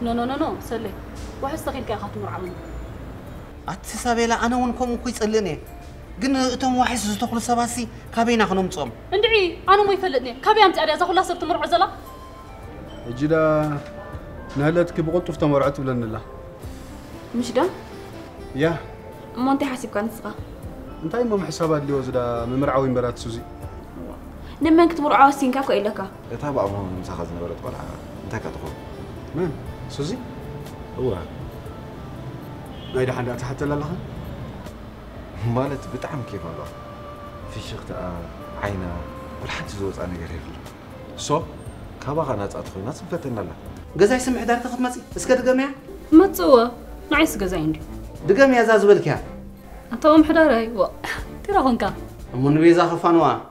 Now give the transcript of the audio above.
نو سلي واحد استقيل كي أخذت مرعون أتسابيلا أنا ونكم كويس الليني قلنا أتوم واحد زتقول سباسي كابينا خنوم تصم اندعي أنا ما يفلتني كابي أمت أريا زخلا صرت مرع زلا جدا نهلتك بقطف تمرعت ولن الله مش ده؟ يا ما أنت حاسب كان صغا أنت أي ما حسابات اللي وزدا ممرعوين برات سوزي نما كنت مرعوا سينكا كو إلكا تابع أمهم مسخزنا برات قلعة أنت كتقول من سوزي هو نايدا حدا تحت لها مالت بتعم كيف الله في شقة عينا والحد زوج أنا قريب صو كابا قناة أدخل ناس مفتنا له جزاي سمح دار تاخذ ماسي اسكت دقميا ما تسوى نعيس جزاي عندي دقميا زاز بالكيا أنت أم حداري و ترى هونكا من ويزا خفانوا